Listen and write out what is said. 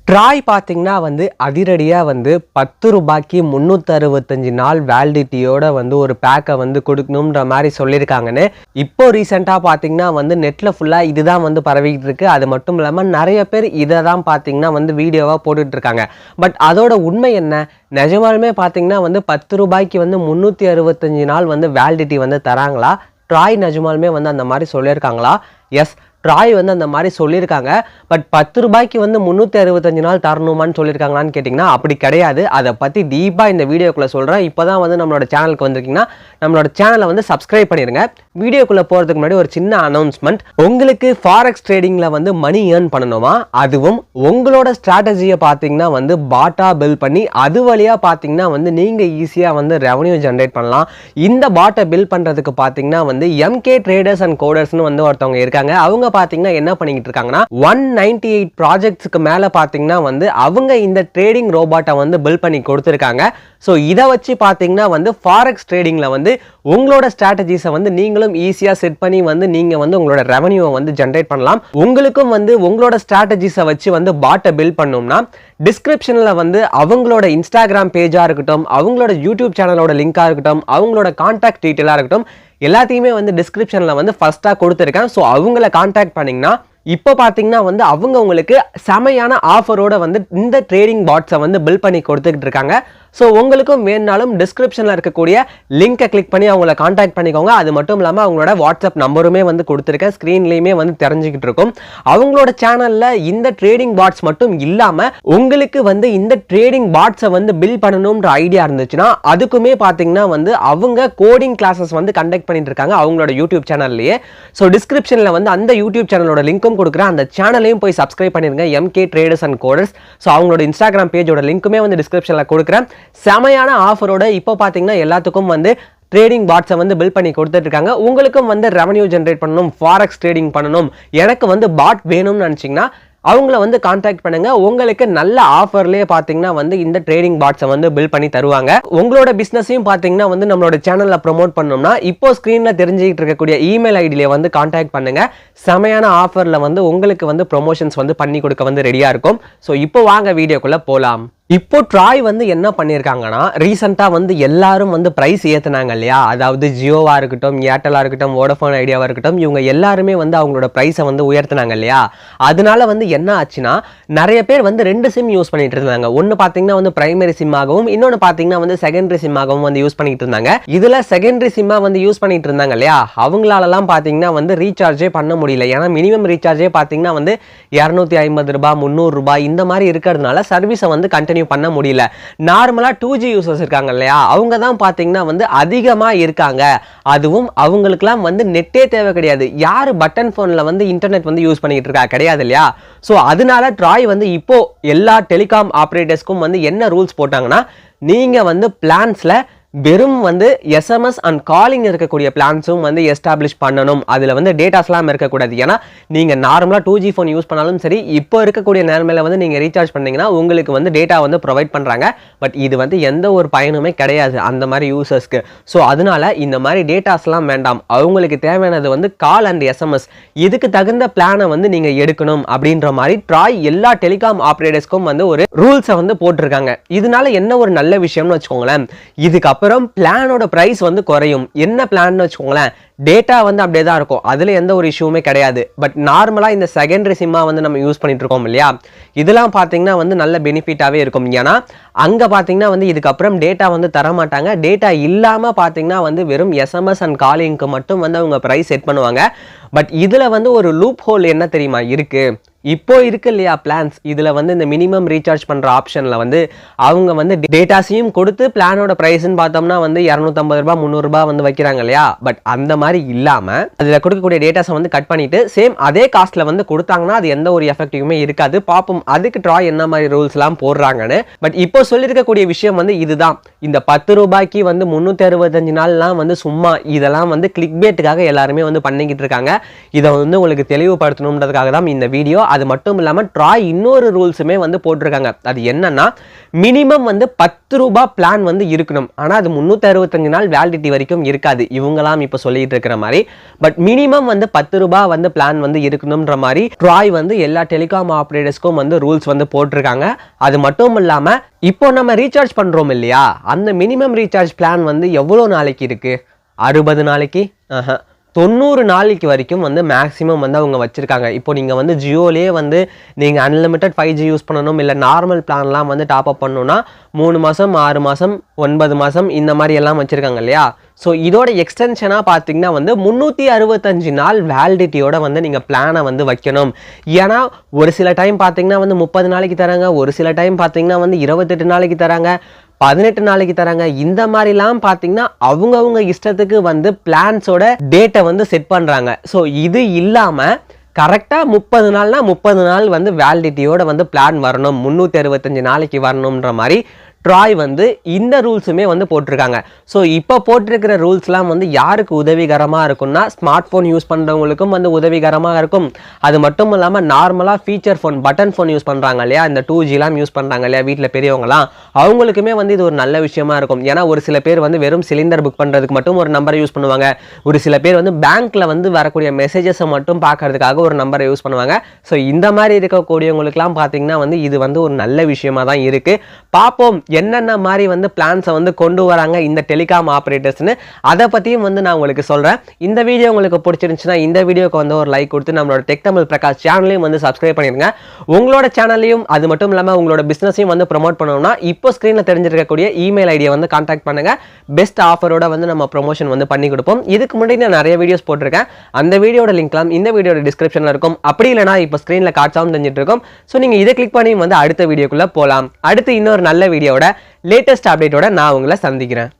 TRAI பார்த்தீங்கன்னா அதிரடியாக 10 ரூபாய்க்கு 365 நாள் வேலிடிட்டியோட ஒரு பேக்கை கொடுக்கணுன்ற மாதிரி சொல்லியிருக்காங்கன்னு இப்போ ரீசெண்டாக பார்த்தீங்கன்னா நெட்டில் ஃபுல்லாக இதுதான் பரவிக்கிட்டு இருக்கு. அது மட்டும் இல்லாமல் நிறைய பேர் இதை தான் பார்த்தீங்கன்னா வீடியோவாக போட்டுட்டு இருக்காங்க. பட் அதோட உண்மை என்ன? நிஜமாலுமே பார்த்தீங்கன்னா 10 ரூபாய்க்கு 365 நாள் வேலிடிட்டி தராங்களா? ட்ராய் நிஜமாலுமே அந்த மாதிரி சொல்லியிருக்காங்களா? எஸ், ட்ராய் அந்த மாதிரி சொல்லியிருக்காங்க. பட் 10 ரூபாய்க்கு 365 நாள் தரணுமான்னு சொல்லியிருக்காங்களான்னு கேட்டிங்கன்னா அப்படி கிடையாது. அதை பற்றி டீப்பாக இந்த வீடியோக்குள்ளே சொல்கிறேன். இப்போ தான் நம்மளோட சேனலுக்கு வந்திருக்கீங்கன்னா நம்மளோட சேனலை சப்ஸ்கிரைப் பண்ணிடுங்க. வீடியோக்குள்ளே போகிறதுக்கு முன்னாடி ஒரு சின்ன அனௌன்ஸ்மெண்ட். உங்களுக்கு ஃபாரெக்ஸ் ட்ரேடிங்கில் மணி ஏர்ன் பண்ணணுமா? அதுவும் உங்களோட ஸ்ட்ராட்டஜியை பார்த்தீங்கன்னா பாட்டா பில் பண்ணி அது வழியாக பார்த்தீங்கன்னா நீங்கள் ஈஸியாக ரெவன்யூ ஜென்ரேட் பண்ணலாம். இந்த பாட்டை பில் பண்ணுறதுக்கு பார்த்தீங்கன்னா எம்கே ட்ரேடர்ஸ் அண்ட் கோடர்ஸ்னு ஒருத்தவங்க இருக்காங்க. அவங்க பாத்தீங்கன்னா என்ன பண்ணிட்டு இருக்காங்கன்னா 198 ப்ராஜெக்ட்ஸ்க்கு மேல பாத்தீங்கன்னா அவங்க இந்த ட்ரேடிங் ரோபோட்டை பில்ட் பண்ணி கொடுத்திருக்காங்க. சோ இத வச்சு பாத்தீங்கன்னா ஃபாரெக்ஸ் ட்ரேடிங்ல உங்களோட ஸ்ட்ராட்டஜிஸை நீங்களும் ஈஸியா செட் பண்ணி நீங்க உங்களோட ரெவன்யூவை ஜெனரேட் பண்ணலாம். உங்களுக்கும் உங்களோட ஸ்ட்ராட்டஜிஸை வச்சு பாட்டை பில்ட் பண்ணணும்னா டிஸ்கிரிப்ஷன்ல அவங்களோட இன்ஸ்டாகிராம் பேஜா இருக்கட்டும், அவங்களோட யூடியூப் சேனலோட லிங்கா இருக்கட்டும், அவங்களோட கான்டாக்ட் டீட்டெயிலா இருக்கட்டும், எல்லாத்தையுமே டிஸ்கிரிப்ஷன்ல ஃபர்ஸ்டா கொடுத்துருக்கேன். ஸோ அவங்கள கான்டாக்ட் பண்ணீங்கன்னா இப்போ பார்த்தீங்கன்னா அவங்க உங்களுக்கு செமையான ஆஃபரோட இந்த ட்ரேடிங் பாட்ஸை பில்ட் பண்ணி கொடுத்துக்கிட்டு இருக்காங்க. ஸோ உங்களுக்கும் வேணுனாலும் டிஸ்கிரிப்ஷனில் இருக்கக்கூடிய லிங்கை கிளிக் பண்ணி அவங்கள கான்டாக்ட் பண்ணிக்கோங்க. அது மட்டும் இல்லாமல் அவங்களோட வாட்ஸ்அப் நம்பருமே கொடுத்துருக்கேன், ஸ்க்ரீன்லேயுமே தெரிஞ்சுக்கிட்டு இருக்கும். அவங்களோட சேனலில் இந்த ட்ரேடிங் பாட்ஸ் மட்டும் இல்லாமல் உங்களுக்கு இந்த ட்ரேடிங் பாட்ஸை பில்ட் பண்ணணுன்ற ஐடியா இருந்துச்சுன்னா அதுக்குமே பார்த்தீங்கன்னா அவங்க கோடிங் கிளாஸஸ் கண்டக்ட் பண்ணிட்டு இருக்காங்க அவங்களோட யூடியூப் சேனல்லையே. ஸோ டிஸ்கிரிப்ஷனில் அந்த யூடியூப் சேனலோட லிங்க்கும் கொடுக்குறேன். அந்த சேனலையும் போய் சப்ஸ்கிரைப் பண்ணிருங்க, MK traders and coders. So அவங்களோட இன்ஸ்டாகிராம் பேஜோட லிங்க்குமே டிஸ்கிரிப்ஷனில் கொடுக்குறேன். செமையான ஆஃபரோட இப்போ பார்த்தீங்கன்னா எல்லாத்துக்கும் ட்ரேடிங் பாட்ஸை பில்ட் பண்ணி கொடுத்துட்டு இருக்காங்க. உங்களுக்கும் ரெவன்யூ ஜென்ரேட் பண்ணணும், ஃபாரெக்ஸ் ட்ரேடிங் பண்ணணும், எனக்கு பாட் வேணும்னு நினச்சிங்கன்னா அவங்கள கான்டாக்ட் பண்ணுங்க. உங்களுக்கு நல்ல ஆஃபர்லயே பாத்தீங்கன்னா இந்த ட்ரேடிங் பாட்ஸை பில்ட் பண்ணி தருவாங்க. உங்களோட பிசினஸையும் பாத்தீங்கன்னா நம்மளோட சேனல்ல ப்ரோமோட் பண்ணோம்னா இப்போ ஸ்கிரீன்ல தெரிஞ்சுக்கிட்டு இருக்கக்கூடிய இமெயில் ஐடியில கான்டாக்ட் பண்ணுங்க. செமையான ஆஃபர்ல உங்களுக்கு ப்ரொமோஷன்ஸ் பண்ணி கொடுக்க ரெடியா இருக்கும். ஸோ இப்போ வாங்க வீடியோக்குள்ள போலாம். இப்போ ட்ராய் என்ன பண்ணியிருக்காங்கன்னா ரீசெண்டாக எல்லாரும் ப்ரைஸ் ஏற்றுனாங்க இல்லையா? அதாவது ஜியோவா இருக்கட்டும், ஏர்டெல்லா இருக்கட்டும், வோடஃபோன் ஐடியாவா இருக்கட்டும், இவங்க எல்லாருமே அவங்களோட ப்ரைஸை உயர்த்தினாங்க இல்லையா? அதனால என்ன ஆச்சுன்னா நிறைய பேர் 2 சிம் யூஸ் பண்ணிட்டு இருந்தாங்க. ஒன்று பார்த்தீங்கன்னா பிரைமரி சிம்மாகவும், இன்னொன்று பார்த்தீங்கன்னா செகண்டரி சிம்மாகவும் யூஸ் பண்ணிட்டு இருந்தாங்க. இதில் செகண்டரி சிம்மா யூஸ் பண்ணிட்டு இருந்தாங்க இல்லையா? அவங்களாலலாம் பார்த்தீங்கன்னா ரீசார்ஜே பண்ண முடியல. ஏன்னா மினிமம் ரீசார்ஜே பார்த்தீங்கன்னா 250 ரூபாய் 300 ரூபாய் இந்த மாதிரி இருக்கிறதுனால சர்வீஸை கண்டினியூ பண்ண முடியல. நார்மலா 2G யூசர்ஸ் இருக்காங்க இல்லையா? அவங்க தான் பாத்தீங்கன்னா அதிகமா இருக்காங்க. அதுவும் அவங்களுக்குலாம் நெட்டே தேவை கிடையாது. யாரு பட்டன் போன்ல இன்டர்நெட் யூஸ் பண்ணிட்டு இருக்கா? கிடையாது இல்லையா? சோ அதனால ட்ராய் இப்போ எல்லா டெலிகாம் ஆபரேட்டர்ஸ்க்கும் என்ன ரூல்ஸ் போட்டாங்கன்னா, நீங்க பிளான்ஸ்ல வெறும் எஸ்எம்எஸ் அண்ட் காலிங் இருக்கக்கூடிய பிளான்ஸும் எஸ்டாப்ளிஷ் பண்ணணும். அதுல டேட்டாஸ்லாம் இருக்கக்கூடாது. ஏன்னா நீங்க நார்மலா 2G ஃபோன் யூஸ் பண்ணாலும் சரி, இப்போ இருக்கக்கூடிய நேரமையில நீங்க ரீசார்ஜ் பண்ணீங்கன்னா உங்களுக்கு டேட்டா ப்ரொவைட் பண்றாங்க. பட் இது எந்த ஒரு பயனுமே கிடையாது அந்த மாதிரி யூசர்ஸ்க்கு. ஸோ அதனால இந்த மாதிரி டேட்டாஸ்லாம் வேண்டாம். அவங்களுக்கு தேவையானது கால் அண்ட் எஸ்எம்எஸ். இதுக்கு தகுந்த பிளானை நீங்க எடுக்கணும் அப்படின்ற மாதிரி ட்ராய் எல்லா டெலிகாம் ஆபரேட்டர்ஸ்க்கும் ஒரு ரூல்ஸை போட்டிருக்காங்க. இதனால என்ன ஒரு நல்ல விஷயம்னு வச்சுக்கோங்களேன், இதுக்கு அப்புறம் பிளானோட பிரைஸ் குறையும். என்ன பிளான் வச்சுக்கோங்களேன், டேட்டா அப்படியே தான் இருக்கும், அதுல எந்த ஒரு இஷ்யூமே கிடையாது. பட் நார்மலா இந்த செகண்டரி சிம்மா நம்ம யூஸ் பண்ணிட்டு இருக்கோம் இல்லையா? இதெல்லாம் பாத்தீங்கன்னா நல்ல பெனிஃபிட்டாவே இருக்கும். ஏன்னா அங்க பாத்தீங்கன்னா இதுக்கப்புறம் டேட்டா தர மாட்டாங்க. டேட்டா இல்லாம பாத்தீங்கன்னா வெறும் எஸ்எம்எஸ் அண்ட் காலிங்க்கு மட்டும் அவங்க பிரைஸ் செட் பண்ணுவாங்க. பட் இதுல ஒரு லூப் ஹோல் என்ன தெரியுமா இருக்கு? இப்போ இருக்கு இல்லையா பிளான்ஸ், இதுல இந்த மினிமம் ரீசார்ஜ் பண்ற ஆப்ஷன்ல அவங்க டேட்டாஸையும் கொடுத்து பிளானோட பிரைஸ்ன்னு பார்த்தோம்னா 250 ரூபாய் 300 ரூபாய் வைக்கிறாங்க இல்லையா? பட் அந்த மாதிரி இல்லாம அதுல கொடுக்கக்கூடிய டேட்டாஸை கட் பண்ணிட்டு சேம் அதே காஸ்ட்ல கொடுத்தாங்கன்னா அது எந்த ஒரு எஃபெக்டிவுமே இருக்காது. பாப்போம் அதுக்கு ட்ராய் என்ன மாதிரி ரூல்ஸ் எல்லாம் போடுறாங்கன்னு. பட் இப்போ சொல்லியிருக்கக்கூடிய விஷயம் இதுதான். இந்த 10 ரூபாய்க்கு 365 நாள்லாம் சும்மா இதெல்லாம் கிளிக் பேட்டுக்காக எல்லாருமே பண்ணிக்கிட்டு இருக்காங்க. இதை உங்களுக்கு தெளிவுபடுத்தணும்ன்றதுக்காக தான் இந்த வீடியோ. அது மட்டும் இல்லாமல் ட்ராய் இன்னொரு ரூல்ஸுமே வந்து போட்டிருக்காங்க. அது என்னன்னா மினிமம் வந்து 10 ரூபாய் பிளான் வந்து இருக்கணும். ஆனால் அது 365 நாள் வேலிடிட்டி வரைக்கும் இருக்காது இவங்களாம் இப்போ சொல்லிட்டு இருக்கிற மாதிரி. பட் மினிமம் வந்து 10 ரூபாய் வந்து பிளான் வந்து இருக்கணும்ன்ற மாதிரி ட்ராய் வந்து எல்லா டெலிகாம் ஆப்ரேட்டர்ஸ்க்கும் வந்து ரூல்ஸ் வந்து போட்டிருக்காங்க. அது மட்டும் இல்லாமல் இப்போ நம்ம ரீசார்ஜ் பண்ணுறோம் இல்லையா, அந்த மினிமம் ரீசார்ஜ் பிளான் வந்து எவ்வளோ நாளைக்கு இருக்கு? 60 நாளைக்கு, 90 நாளைக்கு வரைக்கும் வந்து மேக்ஸிமம் வந்து அவங்க வச்சுருக்காங்க. இப்போ நீங்கள் வந்து ஜியோலேயே வந்து நீங்கள் அன்லிமிட்டட் 5G யூஸ் பண்ணணும், இல்லை நார்மல் பிளான்லாம் வந்து டாப் அப் பண்ணணும்னா 3 மாதம் 6 மாதம் 9 மாதம் இந்த மாதிரி எல்லாம் வச்சுருக்காங்க இல்லையா. ஸோ இதோட எக்ஸ்டென்ஷனாக பார்த்தீங்கன்னா வந்து 365 நாள் வேலிடிட்டியோட வந்து நீங்கள் பிளானை வந்து வைக்கணும். ஏன்னா ஒரு சில டைம் பார்த்தீங்கன்னா வந்து 30 நாளைக்கு தராங்க, ஒரு சில டைம் பார்த்தீங்கன்னா வந்து 28 நாளைக்கு தராங்க, 18 நாளைக்கு தராங்க. இந்த மாதிரிலாம் பார்த்தீங்கன்னா அவங்கவுங்க இஷ்டத்துக்கு வந்து பிளான்ஸோட டேட்டை வந்து செட் பண்ணுறாங்க. ஸோ இது இல்லாமல் கரெக்டாக 30 நாள்னா 30 நாள் வந்து வேலிடிட்டியோட வந்து பிளான் வரணும், 365 நாளைக்கு வரணுன்ற மாதிரி ட்ராய் வந்து இந்த ரூல்ஸுமே வந்து போட்டிருக்காங்க. ஸோ இப்போ போட்டிருக்கிற ரூல்ஸ்லாம் வந்து யாருக்கு உதவிகரமாக இருக்கும்னா ஸ்மார்ட் ஃபோன் யூஸ் பண்ணுறவங்களுக்கும் வந்து உதவிகரமாக இருக்கும். அது மட்டும் இல்லாமல் நார்மலாக feature phone button phone use பண்ணுறாங்க இல்லையா, இந்த 2Gலாம் யூஸ் பண்ணுறாங்க இல்லையா வீட்டில் பெரியவங்களாம், அவங்களுக்குமே வந்து இது ஒரு நல்ல விஷயமா இருக்கும். ஏன்னா ஒரு சில பேர் வந்து வெறும் சிலிண்டர் புக் பண்ணுறதுக்கு மட்டும் ஒரு நம்பரை யூஸ் பண்ணுவாங்க, ஒரு சில பேர் வந்து பேங்க்கில் வந்து வரக்கூடிய மெசேஜஸை மட்டும் பார்க்கறதுக்காக ஒரு நம்பரை யூஸ் பண்ணுவாங்க. ஸோ இந்த மாதிரி இருக்கக்கூடியவங்களுக்குலாம் பார்த்தீங்கன்னா வந்து இது வந்து ஒரு நல்ல விஷயமா தான் இருக்குது. பார்ப்போம் என்னென்ன மாதிரி வந்து பிளான்ஸை வந்து கொண்டு வராங்க இந்த டெலிகாம் ஆப்ரேட்டர்ஸ்னு, அதை பற்றியும் வந்து நான் உங்களுக்கு சொல்கிறேன். இந்த வீடியோ உங்களுக்கு பிடிச்சிருந்துச்சுன்னா இந்த வீடியோக்கு வந்து ஒரு லைக் கொடுத்து நம்மளோட டெக் தமிழ் பிரகாஷ் சேனலையும் வந்து சப்ஸ்கிரைப் பண்ணிடுங்க. உங்களோட சேனலையும் அது மட்டும் இல்லாமல் உங்களோட பிஸ்னஸையும் வந்து ப்ரொமோட் பண்ணணும்னா இப்போ ஸ்க்ரீனில் தெரிஞ்சிருக்கக்கூடிய இமெயில் ஐடியை வந்து கான்டாக்ட் பண்ணுங்க. பெஸ்ட் ஆஃபரோட வந்து நம்ம ப்ரொமோஷன் வந்து பண்ணி கொடுப்போம். இதுக்கு முன்னாடி நான் நிறைய வீடியோஸ் போட்டிருக்கேன், அந்த வீடியோட லிங்க்லாம் இந்த வீடியோட டிஸ்கிரிப்ஷனில் இருக்கும். அப்படி இல்லைனா இப்போ ஸ்க்ரீனில் காட்சாவும் தெரிஞ்சிட்டு இருக்கும். ஸோ நீங்கள் இதை கிளிக் பண்ணி வந்து அடுத்த வீடியோக்குள்ளே போகலாம். அடுத்து இன்னொரு நல்ல வீடியோட லேட்டஸ்ட் அப்டேட்டோட நான் உங்களை சந்திக்கிறேன்.